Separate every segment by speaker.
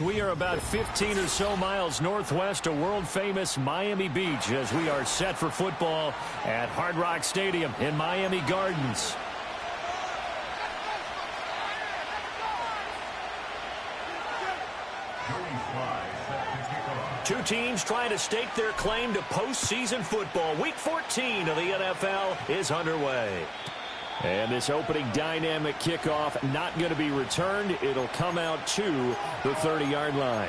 Speaker 1: We are about 15 or so miles northwest of world-famous Miami Beach as we are set for football at Hard Rock Stadium in Miami Gardens. Two teams trying to stake their claim to postseason football. Week 14 of the NFL is underway. And this opening dynamic kickoff not going to be returned. It'll come out to the 30-yard line.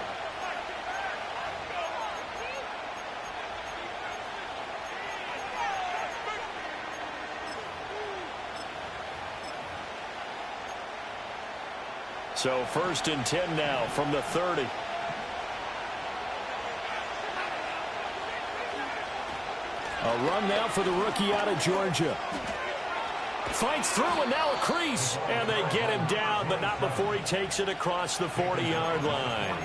Speaker 1: So 1st and 10 now from the 30. A run now for the rookie out of Georgia. Fights through and now a crease. And they get him down, but not before he takes it across the 40-yard line.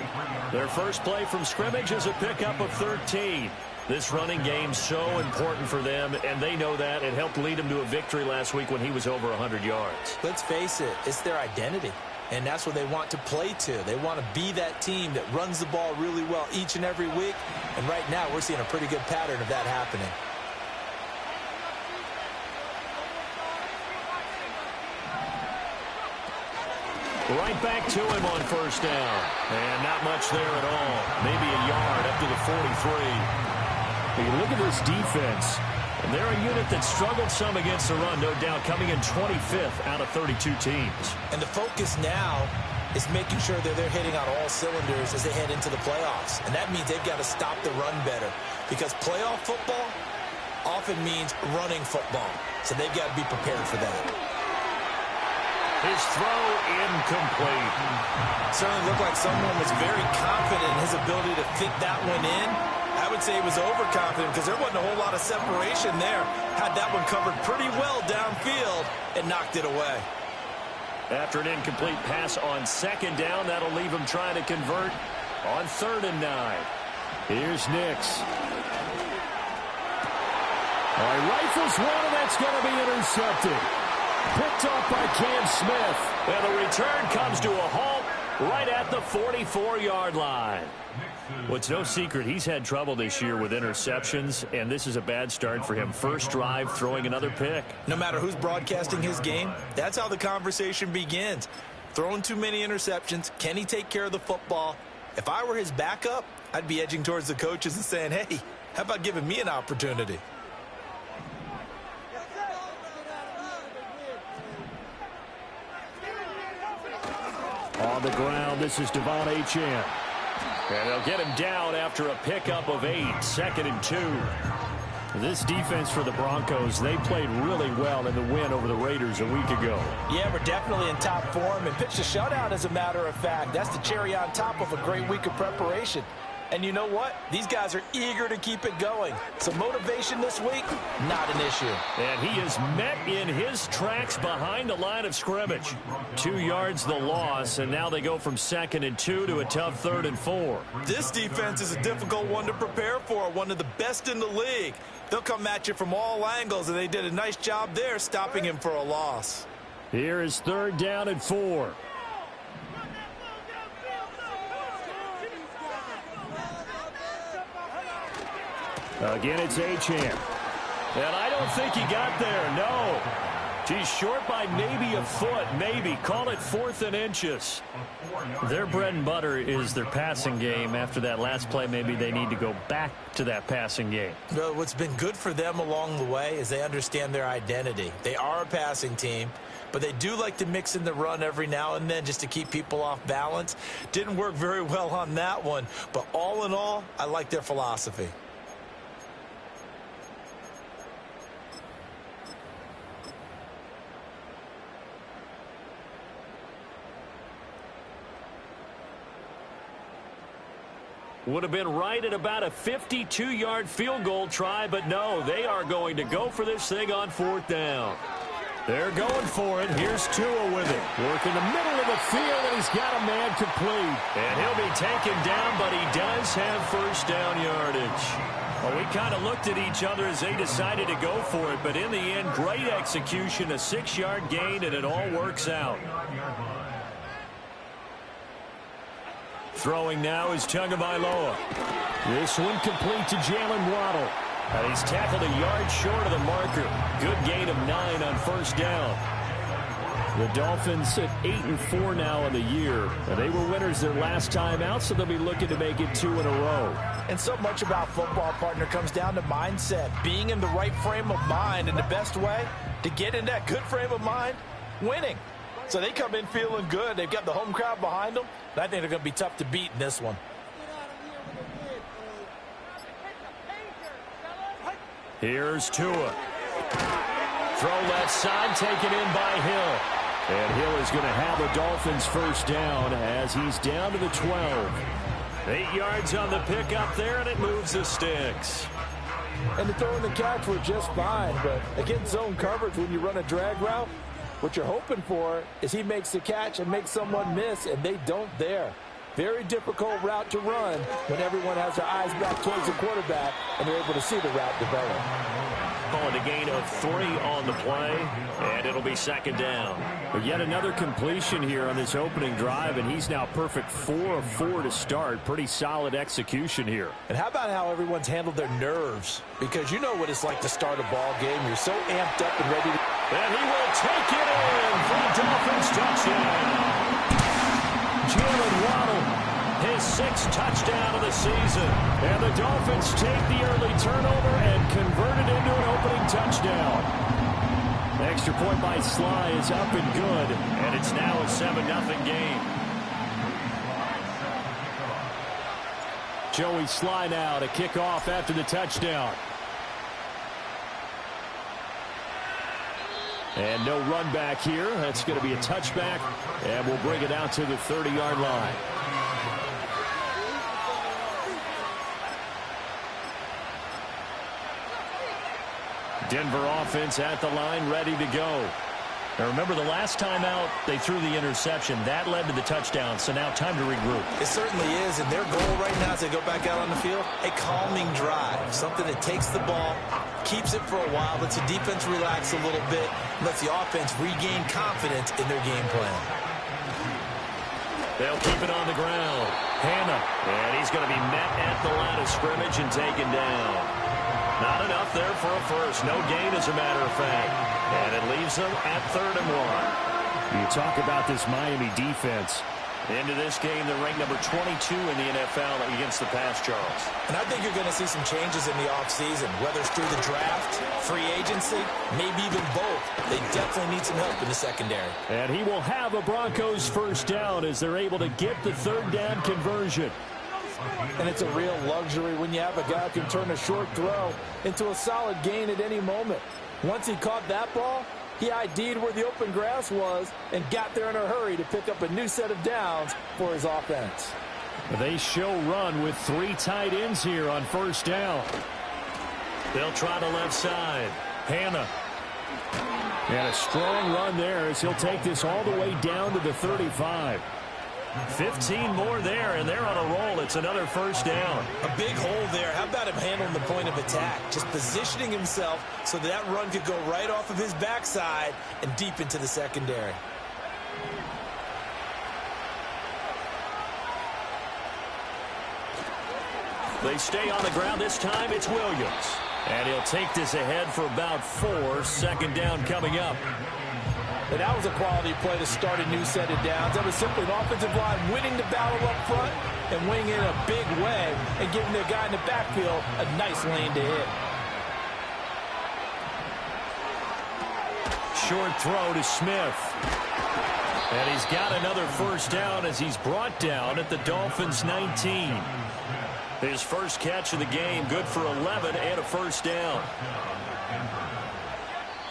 Speaker 1: Their first play from scrimmage is a pickup of 13. This running game's so important for them, and they know that. It helped lead them to a victory last week when he was over 100 yards.
Speaker 2: Let's face it, it's their identity. And that's what they want to play to. They want to be that team that runs the ball really well each and every week. And right now, we're seeing a pretty good pattern of that happening.
Speaker 1: Right back to him on 1st down. And not much there at all. Maybe a yard up to the 43. You look at this defense. And they're a unit that struggled some against the run, no doubt, coming in 25th out of 32 teams. And the focus now is making sure that they're hitting on all cylinders as they head into the playoffs. And that means they've got to stop the run better. Because playoff football often means running football. So they've got to be prepared for that. His throw incomplete.
Speaker 2: Certainly looked like someone was very confident in his ability to fit that one in. I would say he was overconfident because there wasn't a whole lot of separation there. Had that one covered pretty well downfield and knocked it away.
Speaker 1: After an incomplete pass on 2nd down, that'll leave him trying to convert on 3rd and 9. Here's Nix. All right, rifles one, and that's going to be intercepted. Picked off by Cam Smith. And the return comes to a halt right at the 44-yard line. Well, it's no secret he's had trouble this year with interceptions, and this is a bad start for him. First drive, throwing another pick.
Speaker 2: No matter who's broadcasting his game, that's how the conversation begins. Throwing too many interceptions, can he take care of the football? If I were his backup, I'd be edging towards the coaches and saying, hey, how about giving me an opportunity?
Speaker 1: On the ground, this is Devon Achane. And they'll get him down after a pickup of 8, 2nd and 2. This defense for the Broncos, they played really well in the win over the Raiders a week ago.
Speaker 2: Yeah, we're definitely in top form and pitched a shutout, as a matter of fact. That's the cherry on top of a great week of preparation. And you know what? These guys are eager to keep it going. So motivation this week, not an issue.
Speaker 1: And he is met in his tracks behind the line of scrimmage. 2 yards the loss, and now they go from 2nd and 2 to a tough 3rd and 4.
Speaker 2: This defense is a difficult one to prepare for, one of the best in the league. They'll come at you from all angles, and they did a nice job there stopping him for a loss.
Speaker 1: Here is 3rd down and 4. Again, it's Achane. And I don't think he got there, no. He's short by maybe a foot, maybe. Call it 4th and inches. Their bread and butter is their passing game. After that last play, maybe they need to go back to that passing game.
Speaker 2: Well, what's been good for them along the way is they understand their identity. They are a passing team, but they do like to mix in the run every now and then just to keep people off balance. Didn't work very well on that one, but all in all, I like their philosophy.
Speaker 1: Would have been right at about a 52-yard field goal try, but no, they are going to go for this thing on 4th down. They're going for it. Here's Tua with it. Working the middle of the field, and he's got a man complete. And he'll be taken down, but he does have 1st down yardage. Well, we kind of looked at each other as they decided to go for it, but in the end, great execution, a 6-yard gain, and it all works out. Throwing now is Tagovailoa. This one complete to Jalen Waddle. And he's tackled a yard short of the marker. Good gain of 9 on first down. The Dolphins sit 8-4 now in the year. And they were winners their last time out, so they'll be looking to make it 2 in a row.
Speaker 2: And so much about football, partner, comes down to mindset. Being in the right frame of mind, and the best way to get in that good frame of mind, winning. So they come in feeling good. They've got the home crowd behind them. And I think they're going to be tough to beat in this one.
Speaker 1: Here's Tua. Throw left side, taken in by Hill. And Hill is going to have the Dolphins first down as he's down to the 12. 8 yards on the pickup there, and it moves the sticks.
Speaker 2: And the throw and the catch were just fine, but against zone coverage when you run a drag route, what you're hoping for is he makes the catch and makes someone miss, and they don't there. Very difficult route to run when everyone has their eyes back towards the quarterback and they're able to see the route develop.
Speaker 1: Calling a gain of 3 on the play, and it'll be second down. But yet another completion here on this opening drive, and he's now perfect 4 of 4 to start. Pretty solid execution here.
Speaker 2: And how about how everyone's handled their nerves? Because you know what it's like to start a ball game. You're so amped up and ready to...
Speaker 1: And he will take it in for the Dolphins touchdown. Jalen Waddle, his 6th touchdown of the season. And the Dolphins take the early turnover and convert it into an opening touchdown. The extra point by Sly is up and good, and it's now a 7-0 game. Joey Sly now to kick off after the touchdown. And no run back here. That's going to be a touchback, and we'll bring it out to the 30-yard line. Denver offense at the line, ready to go. Now remember, the last time out, they threw the interception. That led to the touchdown, so now time to regroup.
Speaker 2: It certainly is, and their goal right now as they go back out on the field, a calming drive, something that takes the ball, keeps it for a while, lets the defense relax a little bit, lets the offense regain confidence in their game plan.
Speaker 1: They'll keep it on the ground. Hannah, and he's going to be met at the line of scrimmage and taken down. Not enough there for a first. No gain, as a matter of fact. And it leaves them at 3rd and 1. You talk about this Miami defense. Into this game, they're ranked number 22 in the NFL against the pass, Charles.
Speaker 2: And I think you're going to see some changes in the offseason, whether it's through the draft, free agency, maybe even both. They definitely need some help in the secondary.
Speaker 1: And he will have a Broncos first down as they're able to get the 3rd down conversion.
Speaker 2: And it's a real luxury when you have a guy who can turn a short throw into a solid gain at any moment. Once he caught that ball, he ID'd where the open grass was and got there in a hurry to pick up a new set of downs for his offense.
Speaker 1: They show run with 3 tight ends here on first down. They'll try the left side. Hannah. And a strong run there as he'll take this all the way down to the 35. 15 more there, and they're on a roll. It's another first down.
Speaker 2: A big hole there. How about him handling the point of attack? Just positioning himself so that run could go right off of his backside and deep into the secondary.
Speaker 1: They stay on the ground. This time it's Williams. And he'll take this ahead for about 4. 2nd down coming up.
Speaker 2: And that was a quality play to start a new set of downs. That was simply an offensive line winning the battle up front and winning in a big way and giving their guy in the backfield a nice lane to hit.
Speaker 1: Short throw to Smith. And he's got another first down as he's brought down at the Dolphins' 19. His first catch of the game, good for 11 and a first down.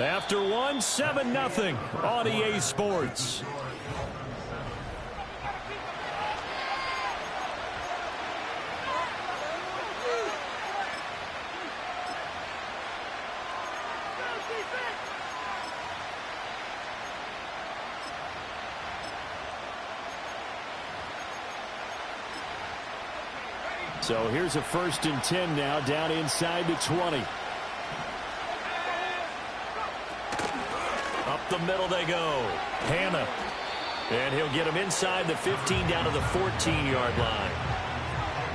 Speaker 1: After 1, 7-0 on EA Sports. So here's a 1st and 10 now down inside the 20. Up the middle they go. Hannah. And he'll get him inside the 15 down to the 14-yard line.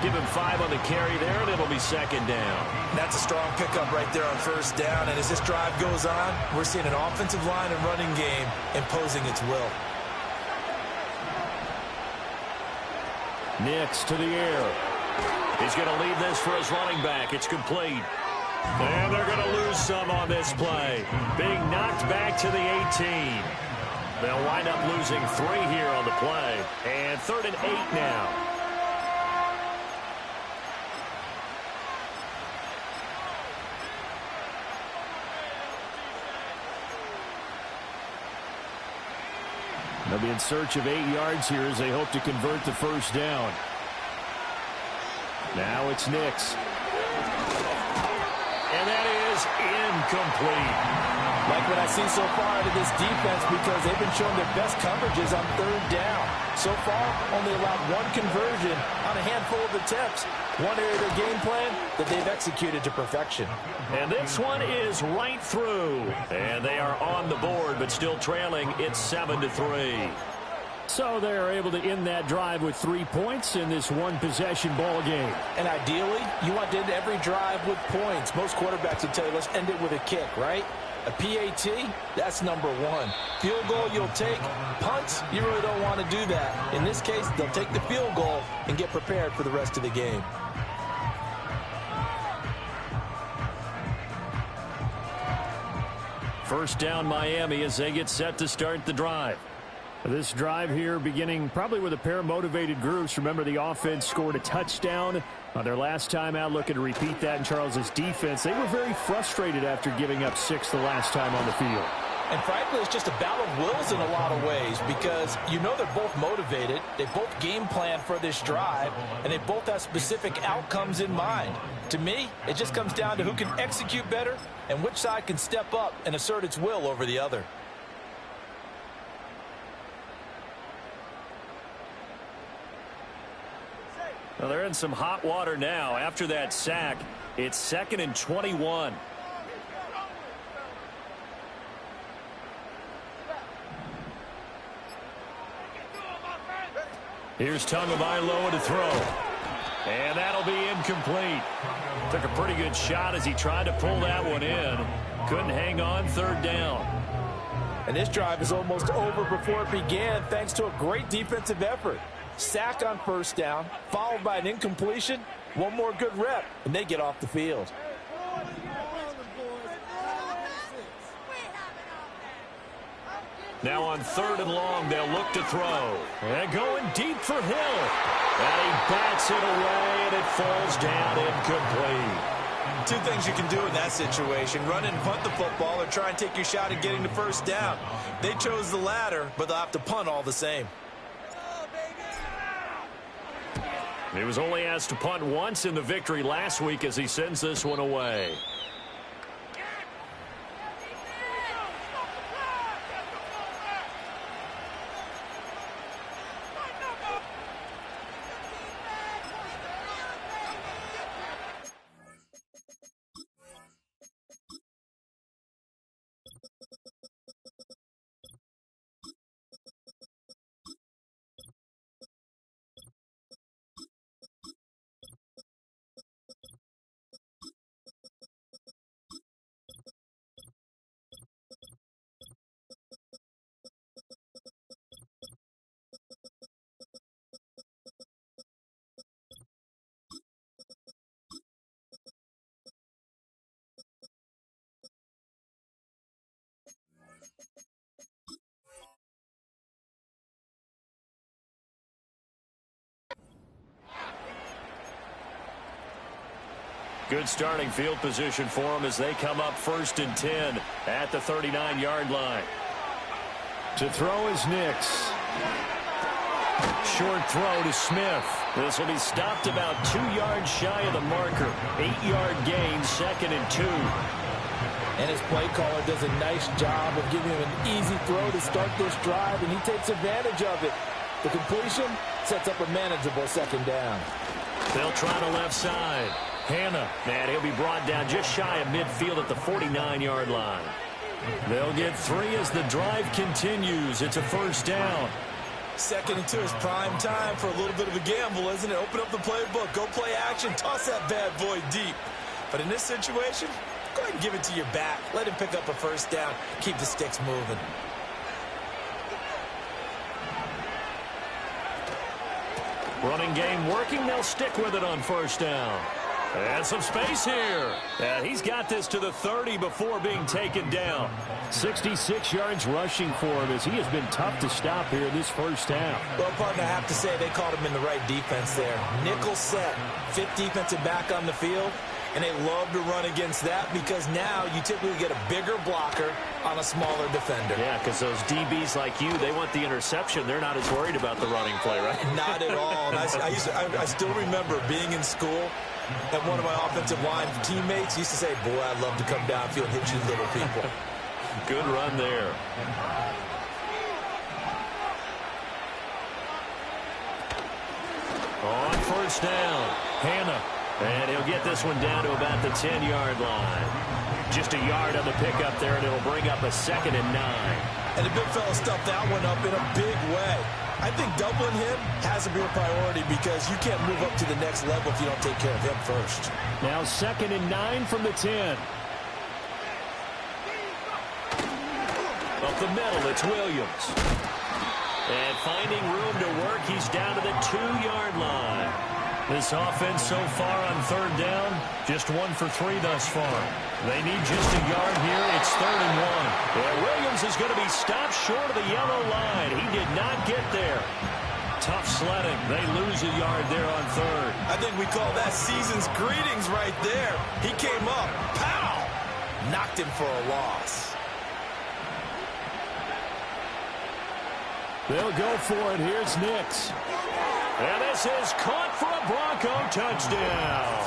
Speaker 1: Give him 5 on the carry there, and it'll be second down.
Speaker 2: That's a strong pickup right there on first down. And as this drive goes on, we're seeing an offensive line and running game imposing its will.
Speaker 1: Nix to the air. He's going to leave this for his running back. It's complete. And they're going to lose some on this play. Being knocked back to the 18. They'll wind up losing 3 here on the play. And 3rd and 8 now. They'll be in search of 8 yards here as they hope to convert the first down. Now it's Nix. And that is incomplete.
Speaker 2: Like what I see so far out of this defense, because they've been showing their best coverages on 3rd down. So far, only allowed 1 conversion on a handful of attempts. One area of their game plan that they've executed to perfection.
Speaker 1: And this one is right through. And they are on the board, but still trailing. It's 7-3. So they're able to end that drive with 3 points in this one-possession ball game.
Speaker 2: And ideally, you want to end every drive with points. Most quarterbacks would tell you, let's end it with a kick, right? A PAT, that's number 1. Field goal, you'll take. Punts, you really don't want to do that. In this case, they'll take the field goal and get prepared for the rest of the game.
Speaker 1: First down, Miami, as they get set to start the drive. This drive here beginning probably with a pair of motivated groups. Remember, the offense scored a touchdown on their last time out. Looking to repeat that in Charles's defense. They were very frustrated after giving up 6 the last time on the field.
Speaker 2: And frankly, it's just a battle of wills in a lot of ways, because you know they're both motivated. They both game plan for this drive, and they both have specific outcomes in mind. To me, it just comes down to who can execute better and which side can step up and assert its will over the other.
Speaker 1: Well, they're in some hot water now. After that sack, it's 2nd and 21. Here's Tagovailoa to throw. And that'll be incomplete. Took a pretty good shot as he tried to pull that one in. Couldn't hang on. 3rd down.
Speaker 2: And this drive is almost over before it began, thanks to a great defensive effort. Sack on first down, followed by an incompletion. One more good rep, and they get off the field.
Speaker 1: Now on 3rd and long, they'll look to throw. And going deep for Hill. And he bats it away, and it falls down incomplete.
Speaker 2: 2 things you can do in that situation: run and punt the football, or try and take your shot at getting the first down. They chose the latter, but they'll have to punt all the same.
Speaker 1: He was only asked to punt once in the victory last week as he sends this one away. Good starting field position for them as they come up 1st and 10 at the 39-yard line. To throw is Nix. Short throw to Smith. This will be stopped about 2 yards shy of the marker. 8-yard gain, 2nd and 2.
Speaker 2: And his play caller does a nice job of giving him an easy throw to start this drive, and he takes advantage of it. The completion sets up a manageable 2nd down.
Speaker 1: They'll try the left side. Hannah, and he'll be brought down just shy of midfield at the 49-yard line. They'll get 3 as the drive continues. It's a 1st down.
Speaker 2: Second into his prime time for a little bit of a gamble, isn't it? Open up the playbook, go play action, toss that bad boy deep. But in this situation, go ahead and give it to your back. Let him pick up a first down. Keep the sticks moving.
Speaker 1: Running game working. They'll stick with it on first down. And some space here. And he's got this to the 30 before being taken down. 66 yards rushing for him as he has been tough to stop here this first half.
Speaker 2: Well, partner, I have to say they called him in the right defense there. Nickel set, fifth defensive back on the field. And they love to run against that because now you typically get a bigger blocker on a smaller defender.
Speaker 1: Yeah, because those DBs like you, they want the interception. They're not as worried about the running play, right?
Speaker 2: Not at all. And I still remember being in school, and one of my offensive line teammates used to say, boy, I'd love to come downfield and hit you little people.
Speaker 1: Good run there. On first down, Hannah. And he'll get this one down to about the 10-yard line. Just a yard on the pickup there, and it'll bring up a 2nd and 9.
Speaker 2: And the big fella stuffed that one up in a big way. I think doubling him has to be a priority because you can't move up to the next level if you don't take care of him first.
Speaker 1: Now 2nd and 9 from the 10. Up the middle, it's Williams. And finding room to work, he's down to the 2-yard line. This offense so far on third down, just 1 for 3 thus far. They need just a yard here. It's 3rd and 1. Yeah, Williams is going to be stopped short of the yellow line. He did not get there. Tough sledding. They lose a yard there on 3rd.
Speaker 2: I think we call that season's greetings right there. He came up, pow, knocked him for a loss.
Speaker 1: They'll go for it. Here's Nix. And this is caught for a Bronco touchdown.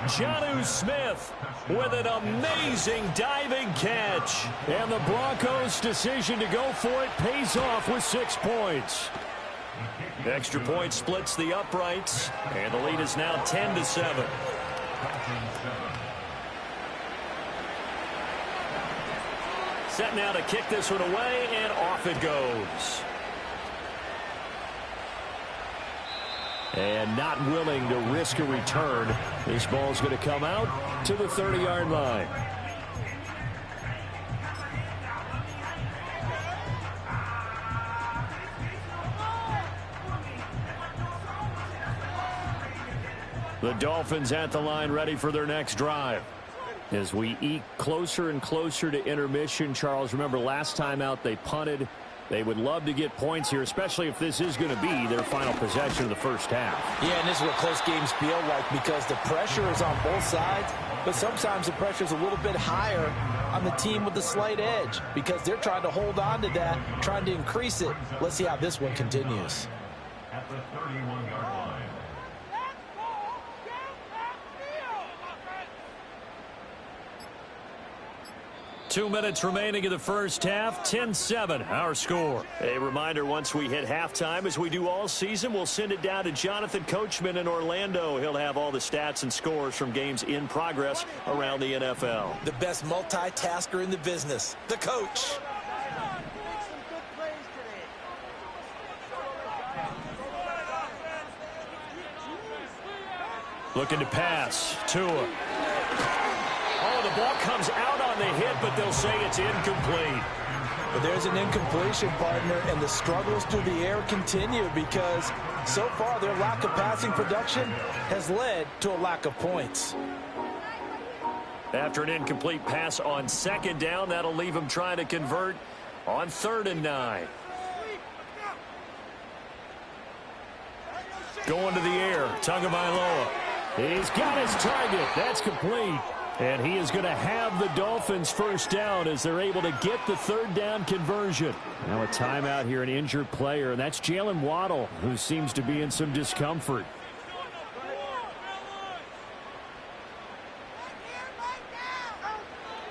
Speaker 1: Jonnu Smith with an amazing diving catch. And the Broncos' decision to go for it pays off with 6 points. Extra point splits the uprights, and the lead is now 10-7. Set now to kick this one away, and off it goes. And not willing to risk a return. This ball's going to come out to the 30-yard line. The Dolphins at the line ready for their next drive. As we eke closer and closer to intermission, Charles, remember last time out they punted. They would love to get points here, especially if this is going to be their final possession of the first half.
Speaker 2: Yeah, and this is what close games feel like because the pressure is on both sides, but sometimes the pressure is a little bit higher on the team with the slight edge because they're trying to hold on to that, trying to increase it. Let's see how this one continues.
Speaker 3: At the 31-yard line.
Speaker 1: 2 minutes remaining in the first half. 10-7, our score. A reminder, once we hit halftime, as we do all season, we'll send it down to Jonathan Coachman in Orlando. He'll have all the stats and scores from games in progress around the NFL.
Speaker 2: The best multitasker in the business, the coach.
Speaker 1: Looking to pass. Tua. Oh, the ball comes out on the hit, but they'll say it's incomplete.
Speaker 2: But there's an incompletion, partner, and the struggles through the air continue because so far their lack of passing production has led to a lack of points.
Speaker 1: After an incomplete pass on 2nd down, that'll leave him trying to convert on 3rd and 9. Going to the air, Tagovailoa. He's got his target. That's complete. And he is going to have the Dolphins first down as they're able to get the 3rd down conversion. Now a timeout here, an injured player, and that's Jalen Waddle, who seems to be in some discomfort.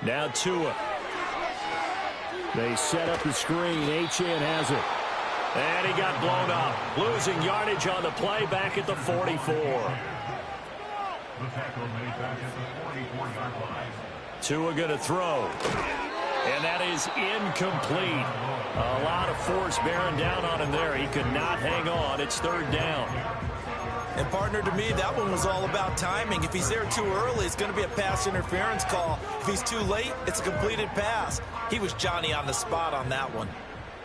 Speaker 1: Now Tua. They set up the screen. Achane has it. And he got blown up. Losing yardage on the play back at the 44.
Speaker 3: The tackle made back at the 44-yard line.
Speaker 1: Tua going to throw. And that is incomplete. A lot of force bearing down on him there. He could not hang on. It's third down.
Speaker 2: And, partner, to me, that one was all about timing. If he's there too early, it's going to be a pass interference call. If he's too late, it's a completed pass. He was Johnny on the spot on that one.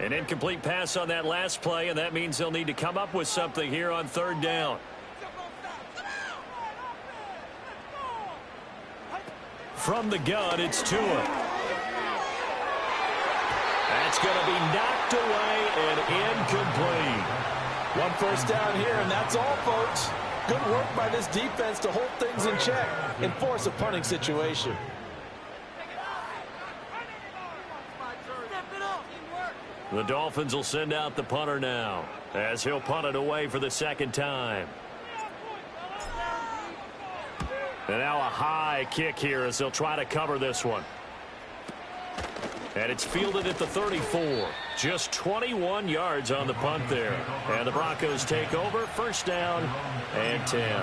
Speaker 1: An incomplete pass on that last play, and that means they'll need to come up with something here on third down. From the gun, it's Tua. That's going to be knocked away and incomplete.
Speaker 4: One first down here, and that's all, folks. Good work by this defense to hold things in check and force a punting situation.
Speaker 1: The Dolphins will send out the punter now, as he'll punt it away for the second time. And now a high kick here as they'll try to cover this one. And it's fielded at the 34. Just 21 yards on the punt there. And the Broncos take over. First down and 10.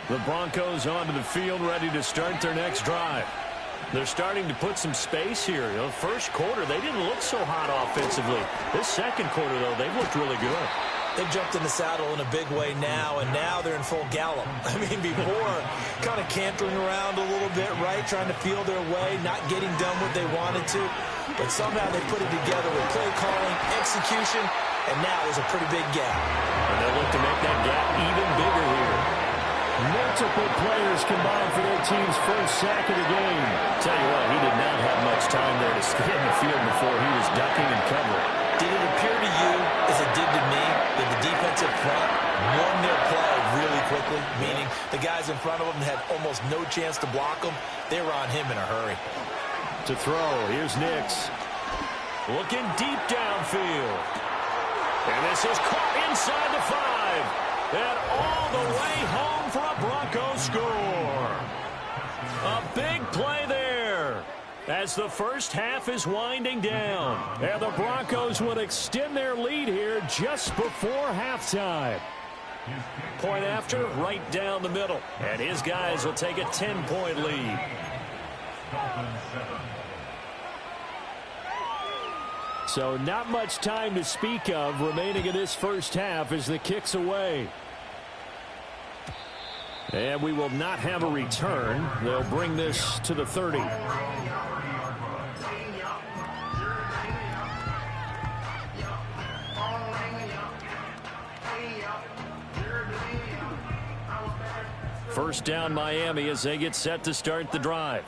Speaker 1: The Broncos onto the field, ready to start their next drive. They're starting to put some space here. You know, first quarter, they didn't look so hot offensively. This second quarter, though, they've looked really good.
Speaker 2: They've jumped in the saddle in a big way now, and now they're in full gallop. I mean, before, kind of cantering around a little bit, right, trying to feel their way, not getting done what they wanted to. But somehow they put it together with play calling, execution, and now there's a pretty big gap.
Speaker 1: And they'll look to make that gap even bigger here. Multiple players combined for their team's first sack of the game. Tell you what, he did not have much time there to stay in the field before he was ducking and covering.
Speaker 2: Did it appear to you, as it did to me, that the defensive front won their play really quickly? Meaning the guys in front of them had almost no chance to block them. They were on him in a hurry.
Speaker 1: To throw, here's Nix. Looking deep downfield. And this is caught inside the 5. And all the way home for a Broncos score. A big play there as the first half is winding down. And the Broncos would extend their lead here just before halftime. Point after, right down the middle. And his guys will take a 10-point lead. So not much time to speak of remaining in this first half as the kick's away. And we will not have a return. They'll bring this to the 30. First down Miami as they get set to start the drive.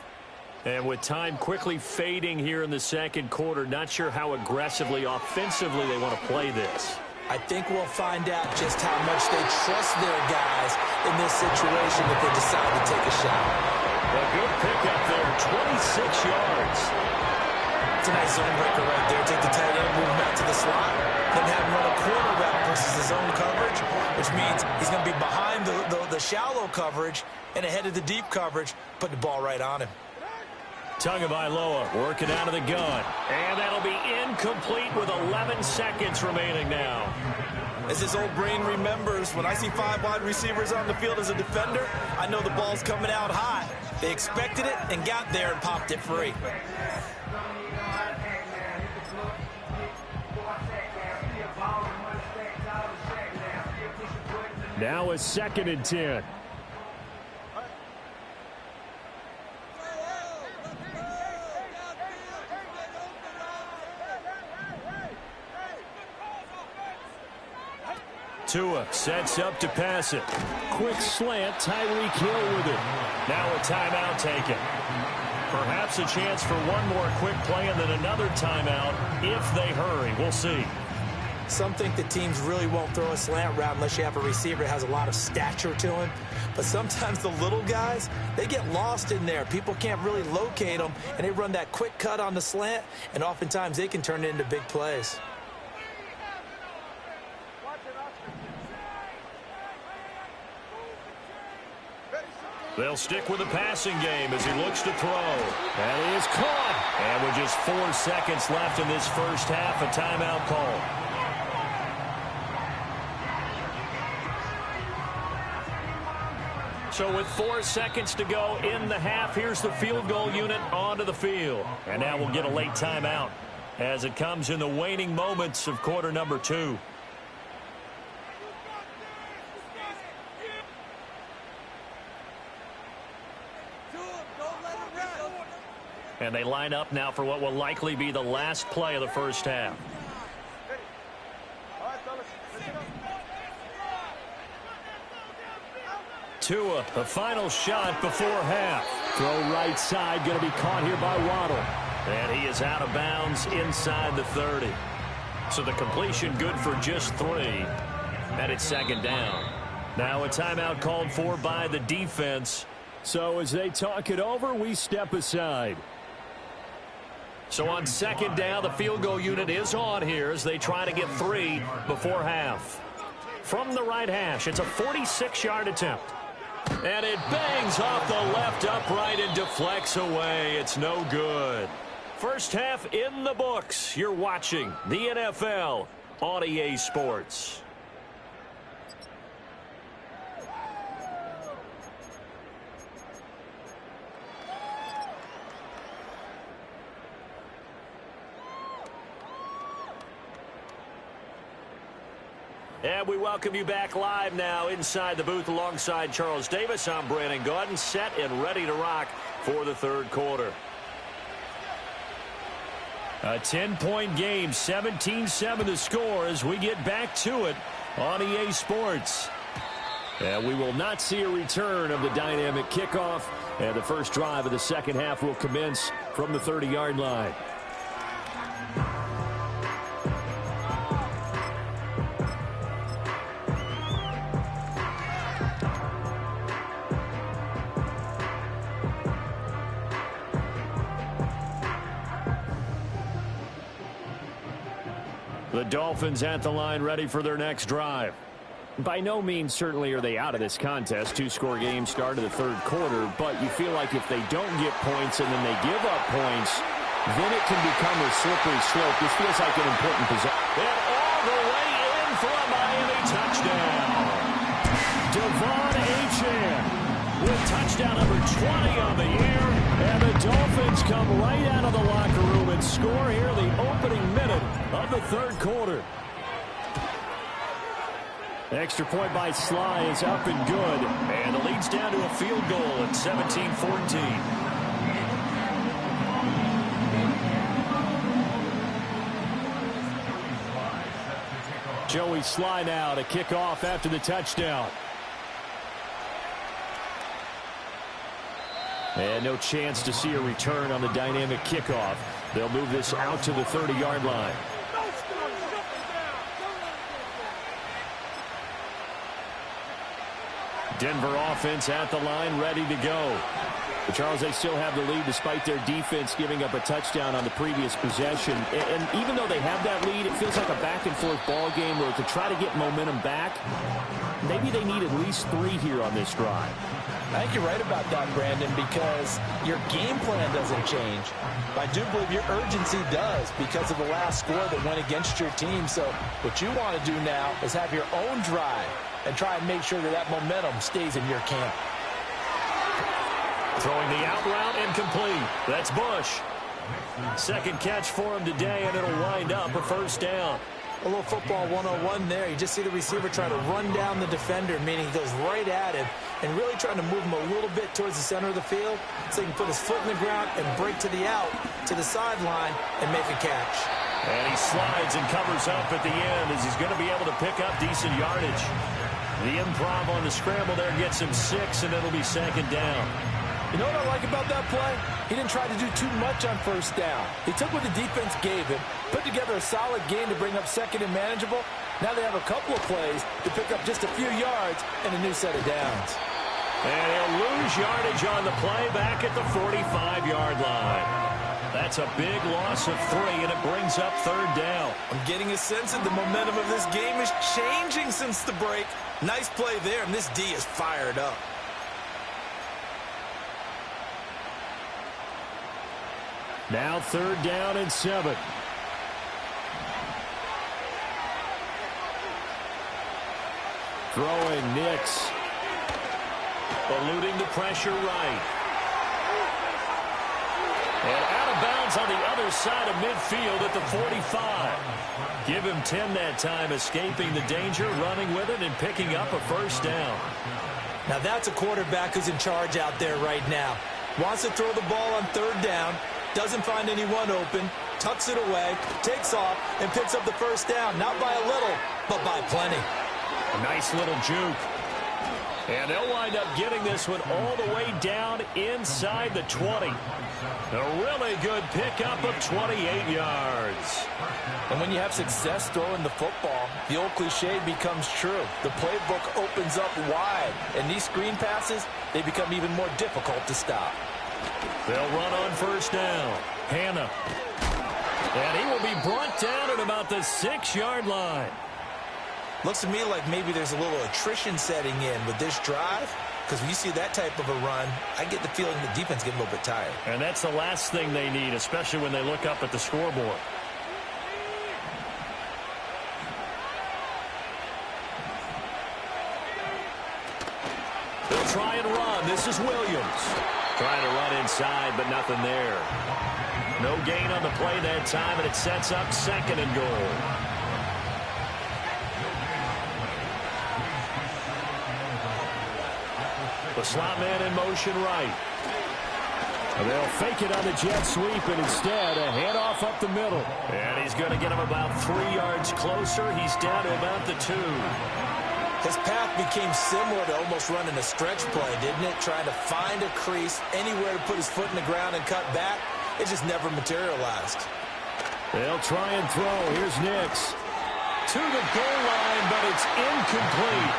Speaker 1: And with time quickly fading here in the second quarter, not sure how aggressively, offensively they want to play this.
Speaker 2: I think we'll find out just how much they trust their guys in this situation if they decide to take a shot.
Speaker 1: A good pickup there, 26 yards.
Speaker 2: It's a nice zone breaker right there. Take the tight end, move him out to the slot, then have him run a quarterback versus his own coverage, which means he's going to be behind the shallow coverage and ahead of the deep coverage, putting the ball right on him.
Speaker 1: Tagovailoa working out of the gun. And that'll be incomplete with 11 seconds remaining now.
Speaker 2: As his old brain remembers, when I see 5 wide receivers on the field as a defender, I know the ball's coming out high. They expected it and got there and popped it free.
Speaker 1: Now a 2nd and 10. Tua sets up to pass it. Quick slant, Tyreek Hill with it. Now a timeout taken. Perhaps a chance for one more quick play and then another timeout if they hurry. We'll see.
Speaker 2: Some think that teams really won't throw a slant route unless you have a receiver that has a lot of stature to him. But sometimes the little guys, they get lost in there. People can't really locate them, and they run that quick cut on the slant, and oftentimes they can turn it into big plays.
Speaker 1: They'll stick with the passing game as he looks to throw. And he is caught. And with just 4 seconds left in this first half, a timeout call. So with 4 seconds to go in the half, here's the field goal unit onto the field. And now we'll get a late timeout as it comes in the waning moments of quarter number 2. And they line up now for what will likely be the last play of the first half. Tua, the final shot before half. Throw right side, going to be caught here by Waddle. And he is out of bounds inside the 30. So the completion good for just 3. And it's second down. Now a timeout called for by the defense. So as they talk it over, we step aside. So on second down, the field goal unit is on here as they try to get 3 before half. From the right hash, it's a 46-yard attempt. And it bangs off the left upright and deflects away. It's no good. First half in the books. You're watching the NFL on EA Sports. And we welcome you back live now inside the booth alongside Charles Davis. I'm Brandon Gaudin, set and ready to rock for the third quarter. A 10-point game, 17-7 the score as we get back to it on EA Sports. And we will not see a return of the dynamic kickoff. And the first drive of the second half will commence from the 30-yard line. The Dolphins at the line ready for their next drive. By no means certainly are they out of this contest. 2-score game start of the third quarter, but you feel like if they don't get points and then they give up points, then it can become a slippery slope. This feels like an important possession. And all the way in for a Miami touchdown. Devon Achane with touchdown number 20 on the year. And the Dolphins come right out of the locker room and score here the opening minute of the third quarter. Extra point by Sly is up and good. And it leads down to a field goal at 17-14. Joey Sly now to kick off after the touchdown. And no chance to see a return on the dynamic kickoff. They'll move this out to the 30-yard line. Denver offense at the line, ready to go. But Charles, they still have the lead despite their defense giving up a touchdown on the previous possession. And even though they have that lead, it feels like a back-and-forth ball game where to try to get momentum back, maybe they need at least 3 here on this drive.
Speaker 4: I think you're right about that, Brandon, because your game plan doesn't change. I do believe your urgency does because of the last score that went against your team. So what you want to do now is have your own drive and try and make sure that that momentum stays in your camp.
Speaker 1: Throwing the out route incomplete. That's Bush. Second catch for him today, and it'll wind up a first down.
Speaker 2: A little football 101 there. You just see the receiver trying to run down the defender, meaning he goes right at him and really trying to move him a little bit towards the center of the field so he can put his foot in the ground and break to the out, to the sideline, and make a catch.
Speaker 1: And he slides and covers up at the end as he's going to be able to pick up decent yardage. The improv on the scramble there gets him 6, and it'll be second down.
Speaker 4: You know what I like about that play? He didn't try to do too much on first down. He took what the defense gave him, put together a solid game to bring up second and manageable. Now they have a couple of plays to pick up just a few yards and a new set of downs.
Speaker 1: And he'll lose yardage on the play back at the 45-yard line. That's a big loss of 3, and it brings up third down.
Speaker 2: I'm getting a sense that the momentum of this game is changing since the break. Nice play there, and this D is fired up.
Speaker 1: Now third down and 7. Throwing Nix. eluding the pressure right. And out of bounds on the other side of midfield at the 45. Give him 10 that time, escaping the danger, running with it, and picking up a first down.
Speaker 2: Now that's a quarterback who's in charge out there right now. Wants to throw the ball on third down, doesn't find anyone open, tucks it away, takes off, and picks up the first down. Not by a little, but by plenty.
Speaker 1: A nice little juke. And they'll wind up getting this one all the way down inside the 20. A really good pickup of 28 yards.
Speaker 4: And when you have success throwing the football, the old cliche becomes true. The playbook opens up wide, and these screen passes, they become even more difficult to stop.
Speaker 1: They'll run on first down. Hannah. And he will be brought down at about the 6-yard line.
Speaker 2: Looks to me like maybe there's a little attrition setting in with this drive, because when you see that type of a run, I get the feeling the defense getting a little bit tired.
Speaker 1: And that's the last thing they need, especially when they look up at the scoreboard. They'll try and run. This is Williams. Trying to run inside, but nothing there. No gain on the play that time, and it sets up 2nd and goal. The slot man in motion right. And they'll fake it on the jet sweep, and instead a handoff up the middle. And he's going to get him about 3 yards closer. He's down to about the 2.
Speaker 2: His path became similar to almost running a stretch play, didn't it? Trying to find a crease, anywhere to put his foot in the ground and cut back. It just never materialized.
Speaker 1: They'll try and throw. Here's Nix. To the goal line, but it's incomplete.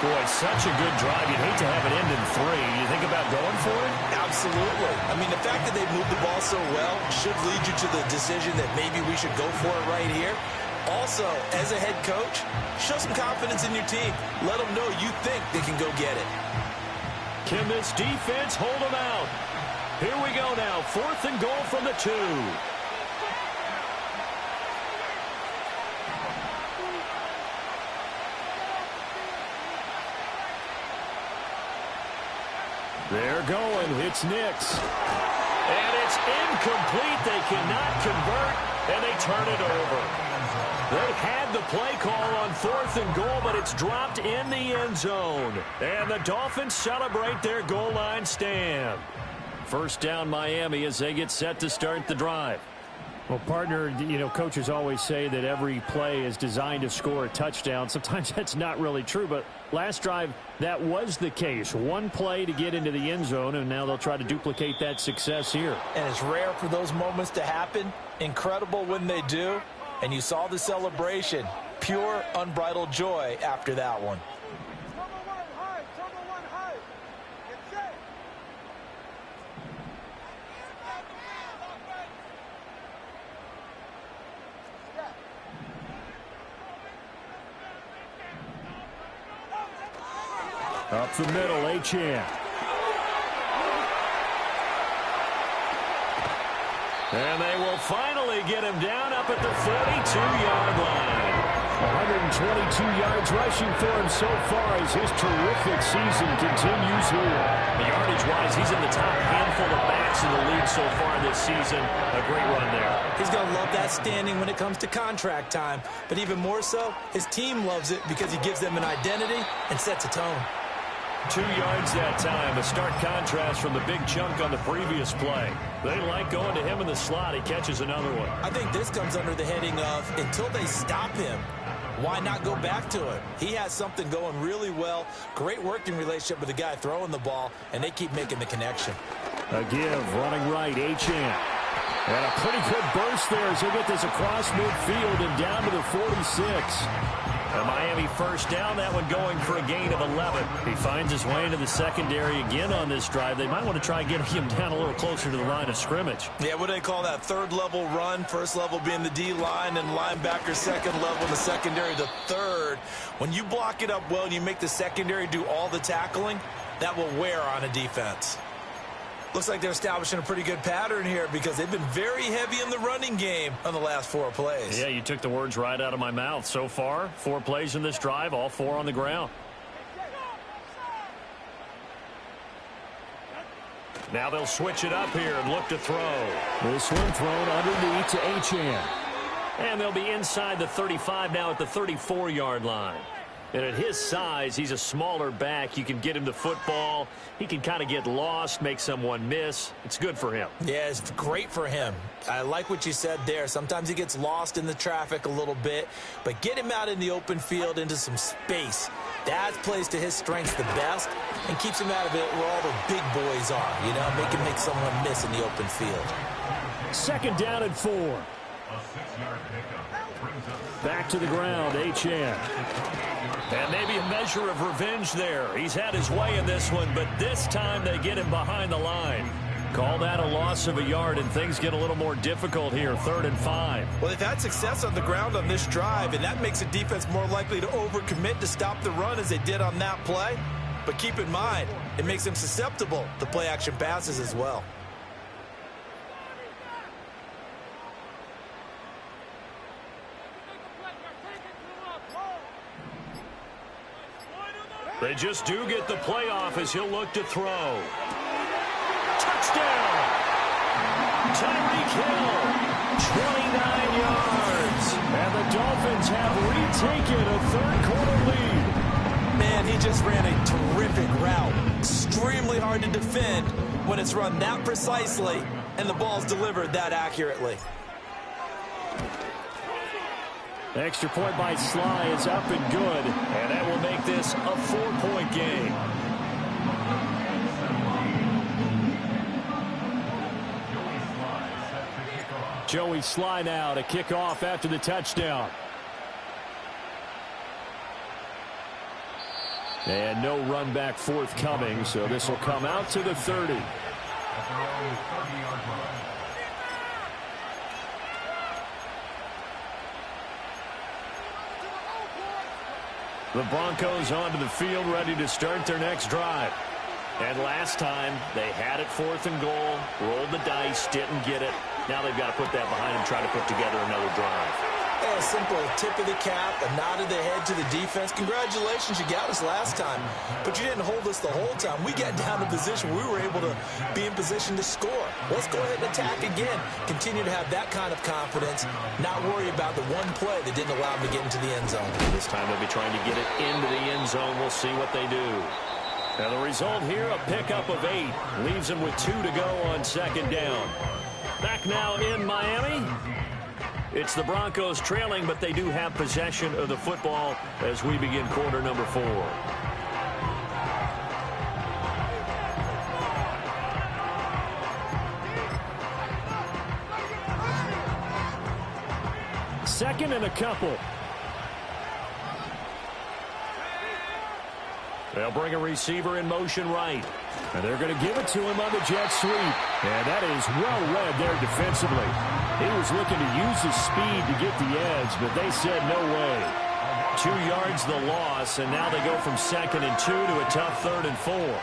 Speaker 1: Boy, such a good drive. You'd hate to have it end in 3. You think about going for it?
Speaker 2: Absolutely. I mean, the fact that they moved the ball so well should lead you to the decision that maybe we should go for it right here. Also, as a head coach, show some confidence in your team. Let them know you think they can go get it.
Speaker 1: Can this defense hold them out? Here we go now. 4th and goal from the 2. They're going. It's Nix. And it's incomplete. They cannot convert, and they turn it over. They had the play call on 4th and goal, but it's dropped in the end zone. And the Dolphins celebrate their goal line stand. First down, Miami, as they get set to start the drive.
Speaker 5: Well, partner, you know, coaches always say that every play is designed to score a touchdown. Sometimes that's not really true, but last drive, that was the case. One play to get into the end zone, and now they'll try to duplicate that success here.
Speaker 4: And it's rare for those moments to happen. Incredible when they do. And you saw the celebration. Pure, unbridled joy after that one.
Speaker 1: Up the middle, Achane. And they will finally get him down up at the 42-yard line.
Speaker 5: 122 yards rushing for him so far as his terrific season continues here.
Speaker 1: Yardage-wise, he's in the top handful of backs in the league so far this season. A great run there.
Speaker 2: He's going to love that standing when it comes to contract time. But even more so, his team loves it because he gives them an identity and sets a tone.
Speaker 1: 2 yards that time, a stark contrast from the big chunk on the previous play. They like going to him in the slot. He catches another one.
Speaker 2: I think this comes under the heading of, until they stop him, why not go back to it? He has something going really well. Great working relationship with the guy throwing the ball, and they keep making the connection.
Speaker 1: A give, running right, Achane. And a pretty good burst there as he'll get this across midfield and down to the 46. A Miami first down, that one going for a gain of 11. He finds his way into the secondary again on this drive. They might want to try getting him down a little closer to the line of scrimmage.
Speaker 2: Yeah, what do they call that? Third level run, first level being the D-line, and linebacker second level, the secondary the third. When you block it up well and you make the secondary do all the tackling, that will wear on a defense. Looks like they're establishing a pretty good pattern here because they've been very heavy in the running game on the last 4 plays.
Speaker 1: Yeah, you took the words right out of my mouth. So far, 4 plays in this drive, all 4 on the ground. Now they'll switch it up here and look to throw.
Speaker 5: This one thrown underneath to Achane.
Speaker 1: And they'll be inside the 35 now at the 34-yard line. And at his size, he's a smaller back. You can get him the football. He can kind of get lost, make someone miss. It's good for him.
Speaker 2: Yeah, it's great for him. I like what you said there. Sometimes he gets lost in the traffic a little bit, but get him out in the open field into some space. That plays to his strengths the best and keeps him out of it where all the big boys are. You know, make him make someone miss in the open field.
Speaker 5: Second down and 4.
Speaker 3: A 6-yard pickup brings up
Speaker 5: Back to the ground, Achane.
Speaker 1: And maybe a measure of revenge there. He's had his way in this one, but this time they get him behind the line. Call that a loss of a yard, and things get a little more difficult here, 3rd and 5.
Speaker 2: Well, they've had success on the ground on this drive, and that makes the defense more likely to overcommit to stop the run as they did on that play. But keep in mind, it makes them susceptible to play-action passes as well.
Speaker 1: They just do get the playoff as he'll look to throw. Touchdown! Tyreek Hill, 29 yards.
Speaker 5: And the Dolphins have retaken a third-quarter lead.
Speaker 2: Man, he just ran a terrific route. Extremely hard to defend when it's run that precisely and the ball's delivered that accurately.
Speaker 5: Extra point by Sly is up and good.
Speaker 1: And that will make this a 4-point game.
Speaker 5: Joey Sly now to kick off after the touchdown. And no run back forthcoming, so this will come out to the 30.
Speaker 1: The Broncos onto the field, ready to start their next drive. And last time, they had it 4th and goal, rolled the dice, didn't get it. Now they've got to put that behind them, try to put together another drive.
Speaker 2: A simple tip of the cap, a nod of the head to the defense. Congratulations, you got us last time, but you didn't hold us the whole time. We got down to position. We were able to be in position to score. Let's go ahead and attack again. Continue to have that kind of confidence, not worry about the one play that didn't allow them to get into the end zone.
Speaker 1: This time they'll be trying to get it into the end zone. We'll see what they do. Now the result here, a pickup of 8. Leaves them with 2 to go on 2nd down. Back now in Miami. It's the Broncos trailing, but they do have possession of the football as we begin quarter number 4.
Speaker 5: Second and a couple.
Speaker 1: They'll bring a receiver in motion right.
Speaker 5: And they're going to give it to him on the jet sweep. And that is well read there defensively. He was looking to use his speed to get the edge, but they said no way.
Speaker 1: 2 yards the loss, and now they go from 2nd and 2 to a tough 3rd and 4.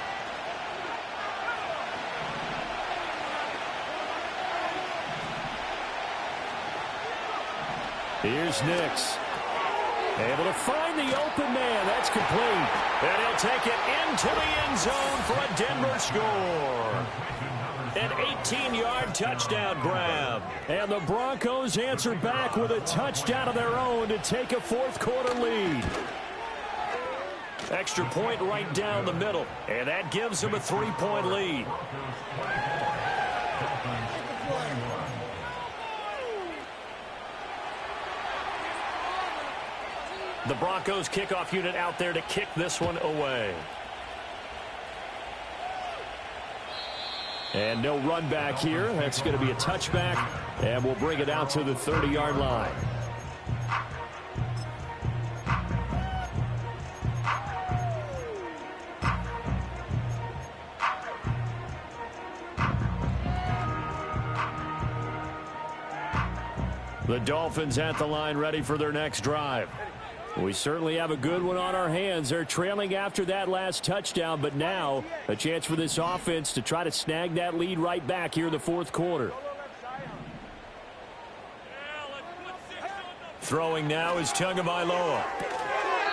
Speaker 5: Here's Nix. Able to find the open man. That's complete.
Speaker 1: And he'll take it into the end zone for a Denver score. An 18-yard touchdown grab.
Speaker 5: And the Broncos answer back with a touchdown of their own to take a 4th-quarter lead.
Speaker 1: Extra point right down the middle. And that gives them a 3-point lead. The Broncos kickoff unit out there to kick this one away.
Speaker 5: And no run back here. That's going to be a touchback, and we'll bring it out to the 30-yard line. The Dolphins at the line, ready for their next drive. We certainly have a good one on our hands. They're trailing after that last touchdown, but now a chance for this offense to try to snag that lead right back here in the 4th quarter.
Speaker 1: Throwing now is Tagovailoa.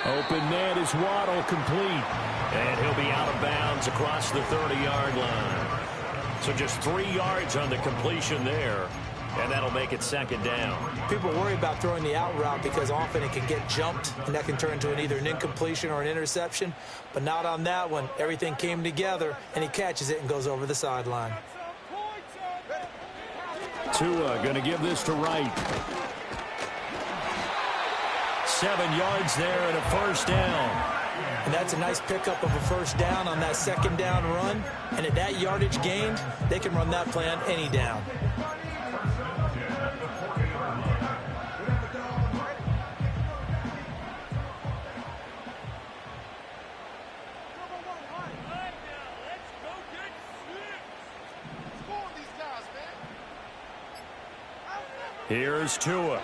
Speaker 5: Open man is Waddle, complete.
Speaker 1: And he'll be out of bounds across the 30-yard line. So just 3 yards on the completion there. And that'll make it second down.
Speaker 2: People worry about throwing the out route because often it can get jumped, and that can turn into either an incompletion or an interception. But not on that one. Everything came together, and he catches it and goes over the sideline.
Speaker 5: Tua going to give this to Wright.
Speaker 1: 7 yards there and a first down.
Speaker 2: And that's a nice pickup of a first down on that second down run. And at that yardage gained, they can run that play on any down.
Speaker 5: Here's Tua.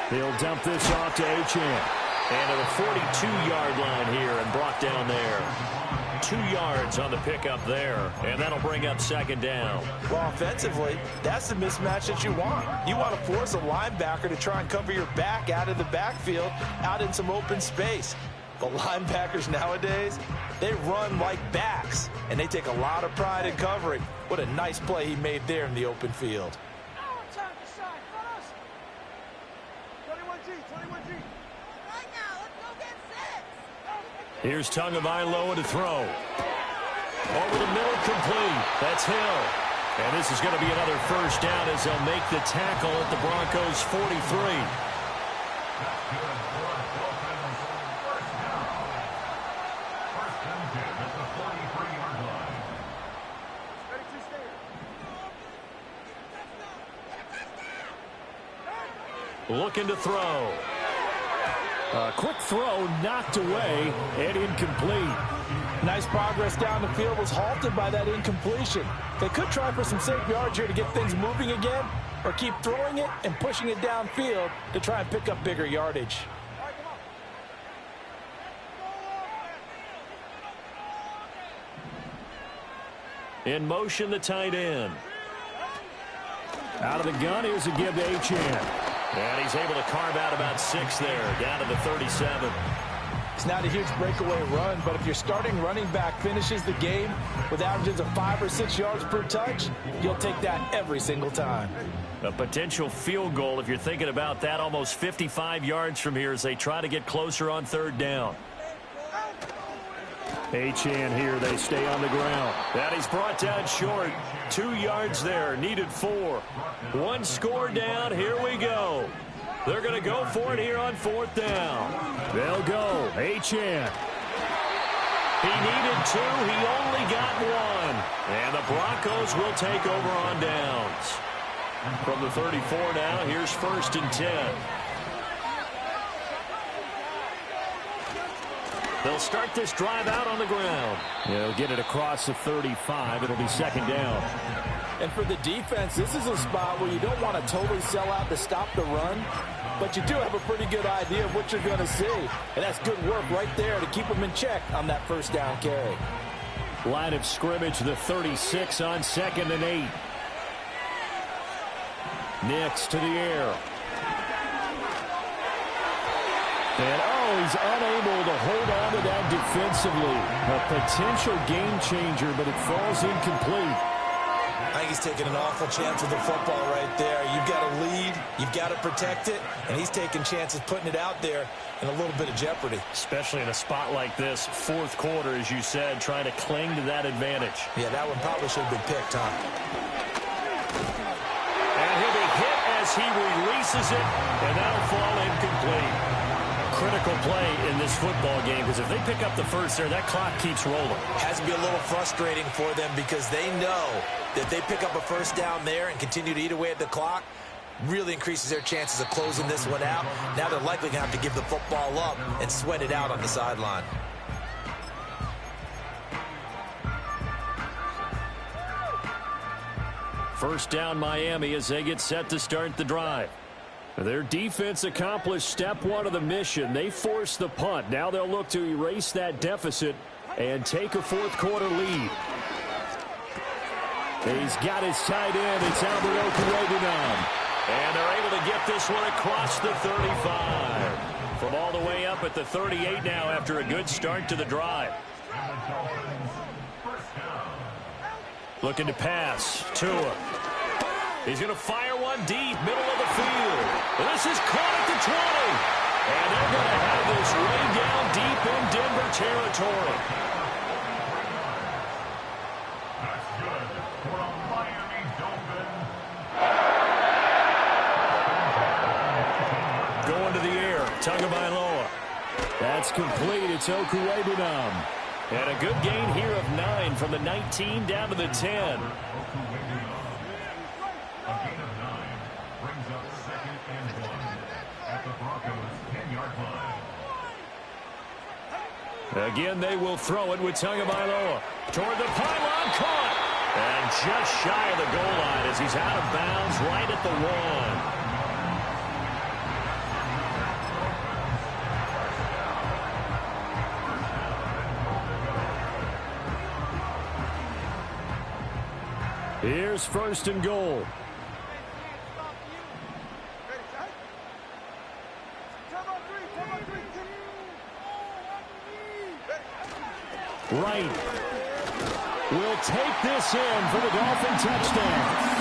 Speaker 5: He'll dump this off to Achane.
Speaker 1: And to the 42-yard line here and brought down there. 2 yards on the pickup there. And that'll bring up second down.
Speaker 2: Well, offensively, that's the mismatch that you want. You want to force a linebacker to try and cover your back out of the backfield, out in some open space. But linebackers nowadays, they run like backs, and they take a lot of pride in covering. What a nice play he made there in the open field.
Speaker 5: Here's Tagovailoa to throw.
Speaker 1: Over the middle, complete. That's Hill. And this is going to be another first down as they'll make the tackle at the Broncos' 43. Looking to throw.
Speaker 5: A quick throw knocked away and incomplete.
Speaker 4: Nice progress down the field was halted by that incompletion. They could try for some safe yards here to get things moving again, or keep throwing it and pushing it downfield to try and pick up bigger yardage.
Speaker 1: In motion, the tight end.
Speaker 5: Out of the gun, here's a give to Achane.
Speaker 1: And he's able to carve out about 6 there, down to the 37.
Speaker 4: It's not a huge breakaway run, but if your starting running back finishes the game with averages of 5 or 6 yards per touch, you'll take that every single time.
Speaker 1: A potential field goal, if you're thinking about that, almost 55 yards from here as they try to get closer on third down.
Speaker 5: Achane here, they stay on the ground.
Speaker 1: That he's brought down short. 2 yards there, needed 4. 1 score down, here we go. They're going to go for it here on fourth down.
Speaker 5: They'll go. Achane.
Speaker 1: He needed 2, he only got 1. And the Broncos will take over on downs. From the 34 now, here's 1st and 10. They'll start this drive out on the ground.
Speaker 5: They'll get it across the 35. It'll be second down.
Speaker 4: And for the defense, this is a spot where you don't want to totally sell out to stop the run, but you do have a pretty good idea of what you're going to see. And that's good work right there to keep them in check on that first down carry.
Speaker 5: Line of scrimmage, the 36 on 2nd and 8. Nix to the air. And, he's unable to hold on to that defensively. A potential game changer, but it falls incomplete.
Speaker 2: I think he's taking an awful chance with the football right there. You've got to lead, you've got to protect it, and he's taking chances putting it out there in a little bit of jeopardy.
Speaker 1: Especially in a spot like this, fourth quarter, as you said, trying to cling to that advantage.
Speaker 2: Yeah, that one probably should have been picked, huh?
Speaker 1: And he'll be hit as he releases it, and that'll fall incomplete. Critical play in this football game, because if they pick up the first there, that clock keeps rolling.
Speaker 2: Has to be a little frustrating for them because they know that if they pick up a first down there and continue to eat away at the clock, really increases their chances of closing this one out. Now they're likely going to have to give the football up and sweat it out on the sideline.
Speaker 1: First down Miami as they get set to start the drive.
Speaker 5: Their defense accomplished step 1 of the mission. They forced the punt. Now they'll look to erase that deficit and take a fourth quarter lead. He's got his tight end. It's Albert Okwuegbunam.
Speaker 1: And they're able to get this one across the 35. From all the way up at the 38 now after a good start to the drive. Looking to pass. Tua. He's going to fire one deep, middle of the field. This is caught at the 20. And they're going to have this way down deep in Denver territory.
Speaker 3: That's good for a Miami Dolphin.
Speaker 1: Going to the air. Tagovailoa.
Speaker 5: That's complete. It's Okuwebunam.
Speaker 1: And a good gain here of 9 from the 19 down to the 10.
Speaker 3: A gain of 9 brings up 2nd and 1 at the Broncos' 10-yard line.
Speaker 1: Again, they will throw it with Tagovailoa. Toward the pylon, caught. And just shy of the goal line as he's out of bounds right at the 1.
Speaker 5: Here's 1st and goal. Wright will take this in for the Dolphin touchdown.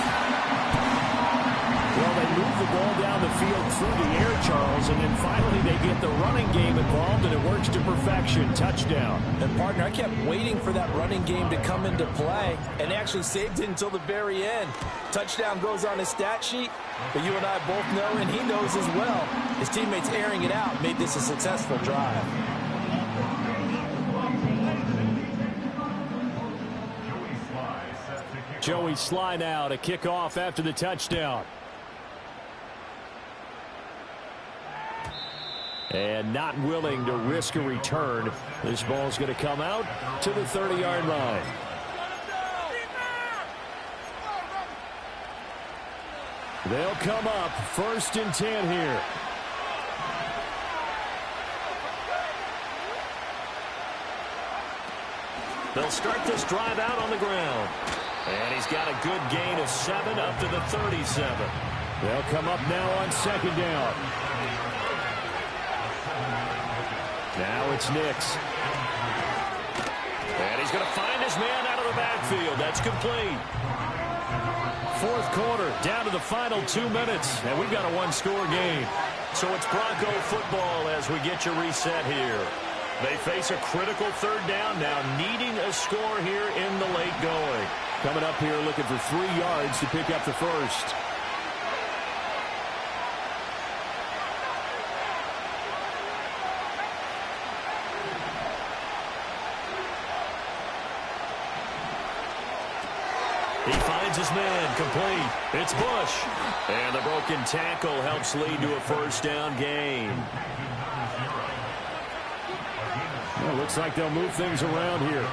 Speaker 5: Well, they move the ball down the field through the air, Charles, and then finally they get the running game involved, and it works to perfection. Touchdown.
Speaker 4: And, partner, I kept waiting for that running game to come into play and actually saved it until the very end. Touchdown goes on his stat sheet, but you and I both know, and he knows as well, his teammates airing it out made this a successful drive.
Speaker 5: Joey Sly now to kick off after the touchdown. And not willing to risk a return. This ball's going to come out to the 30-yard line. They'll come up 1st and 10 here.
Speaker 1: They'll start this drive out on the ground. And he's got a good gain of 7 up to the 37.
Speaker 5: They'll come up now on 2nd down. Now it's Nix.
Speaker 1: And he's going to find his man out of the backfield. That's complete.
Speaker 5: 4th quarter, down to the final 2 minutes. And we've got a one-score game.
Speaker 1: So it's Bronco football as we get you reset here. They face a critical 3rd down now, needing a score here in the late going.
Speaker 5: Coming up here looking for 3 yards to pick up the first.
Speaker 1: He finds his man, complete. It's Bush. And the broken tackle helps lead to a 1st down gain.
Speaker 5: Well, looks like they'll move things around here.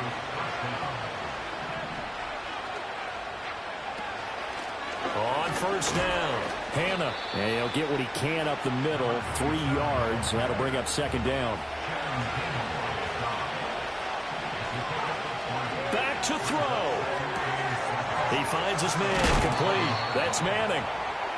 Speaker 1: On 1st down, Hannah.
Speaker 5: And he'll get what he can up the middle, 3 yards. That'll bring up 2nd down.
Speaker 1: Back to throw. He finds his man, complete. That's Manning.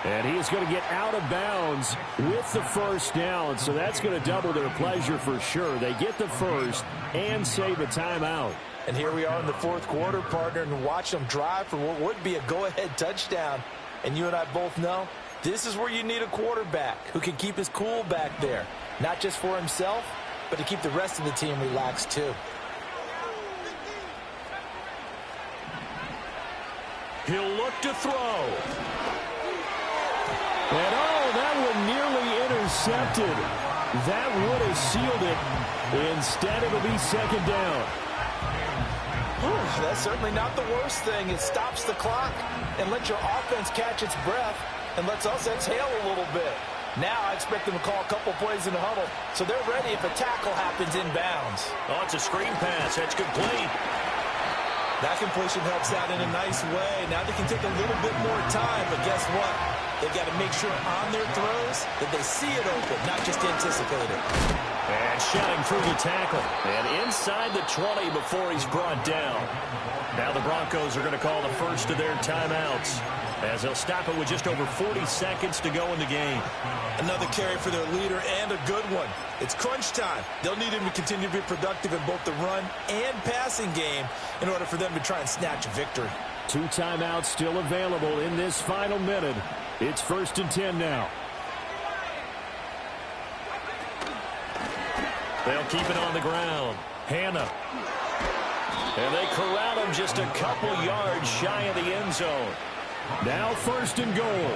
Speaker 5: And he is going to get out of bounds with the 1st down, so that's going to double their pleasure for sure. They get the first and save a timeout.
Speaker 4: And here we are in the 4th quarter, partner, and watch them drive for what would be a go-ahead touchdown. And you and I both know this is where you need a quarterback who can keep his cool back there, not just for himself, but to keep the rest of the team relaxed too.
Speaker 1: He'll look to throw.
Speaker 5: And that one nearly intercepted. That would have sealed it. Instead, it'll be 2nd down.
Speaker 4: That's certainly not the worst thing. It stops the clock and lets your offense catch its breath and lets us exhale a little bit. Now I expect them to call a couple plays in the huddle, so they're ready if a tackle happens inbounds.
Speaker 1: Oh, it's a screen pass. That's complete.
Speaker 4: That completion helps out in a nice way. Now they can take a little bit more time, but guess what? They've got to make sure on their throws that they see it open, not just anticipate it.
Speaker 1: And shouting through the tackle. And inside the 20 before he's brought down. Now the Broncos are going to call the first of their timeouts, as they'll stop it with just over 40 seconds to go in the game.
Speaker 4: Another carry for their leader, and a good one. It's crunch time. They'll need him to continue to be productive in both the run and passing game in order for them to try and snatch a victory.
Speaker 5: 2 timeouts still available in this final minute. It's 1st and 10 now.
Speaker 1: They'll keep it on the ground. Hannah. And they corral him just a couple yards shy of the end zone.
Speaker 5: Now 1st and goal.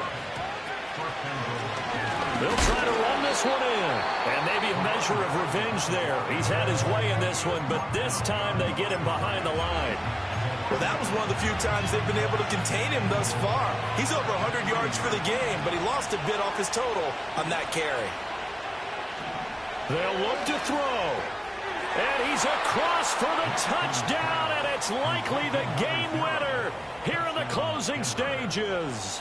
Speaker 1: They'll try to run this one in. And maybe a measure of revenge there. He's had his way in this one, but this time they get him behind the line.
Speaker 2: Well, that was one of the few times they've been able to contain him thus far. He's over 100 yards for the game, but he lost a bit off his total on that carry.
Speaker 1: They'll look to throw. And he's across for the touchdown, and it's likely the game winner here in the closing stages.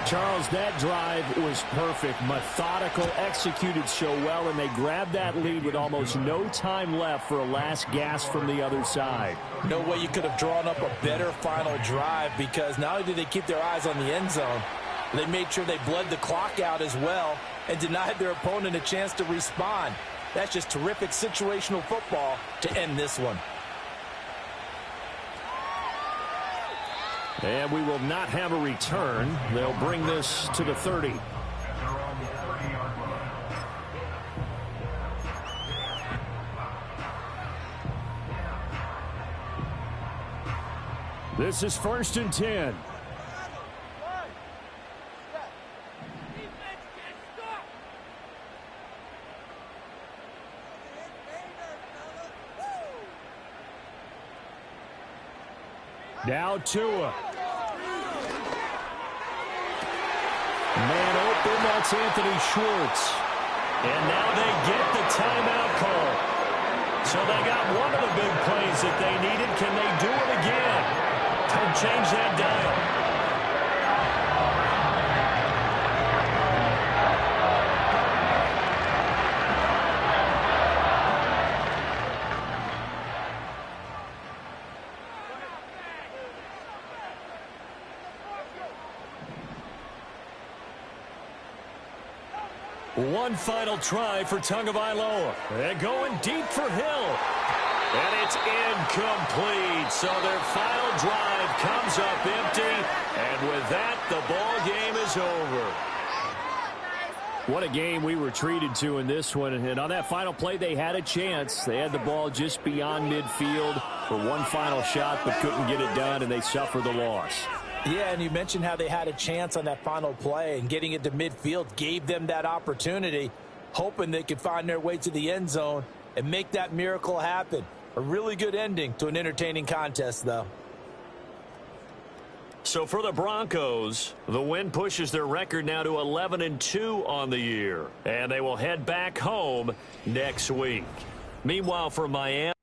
Speaker 5: Charles, that drive was perfect, methodical, executed so well, and they grabbed that lead with almost no time left for a last gasp from the other side.
Speaker 4: No way you could have drawn up a better final drive, because not only did they keep their eyes on the end zone, they made sure they bled the clock out as well and denied their opponent a chance to respond. That's just terrific situational football to end this one.
Speaker 5: And we will not have a return. They'll bring this to the 30. This is 1st and 10. Now Tua. Man open, that's Anthony Schwartz.
Speaker 1: And now they get the timeout call. So they got one of the big plays that they needed. Can they do it again? Don't change that dial. One final try for Tagovailoa. They're going deep for Hill. And it's incomplete. So their final drive comes up empty. And with that, the ball game is over.
Speaker 5: What a game we were treated to in this one. And on that final play, they had a chance. They had the ball just beyond midfield for one final shot, but couldn't get it done, and they suffered the loss.
Speaker 4: Yeah, and you mentioned how they had a chance on that final play, and getting it to midfield gave them that opportunity, hoping they could find their way to the end zone and make that miracle happen. A really good ending to an entertaining contest, though.
Speaker 1: So for the Broncos, the win pushes their record now to 11-2 on the year, and they will head back home next week. Meanwhile, for Miami,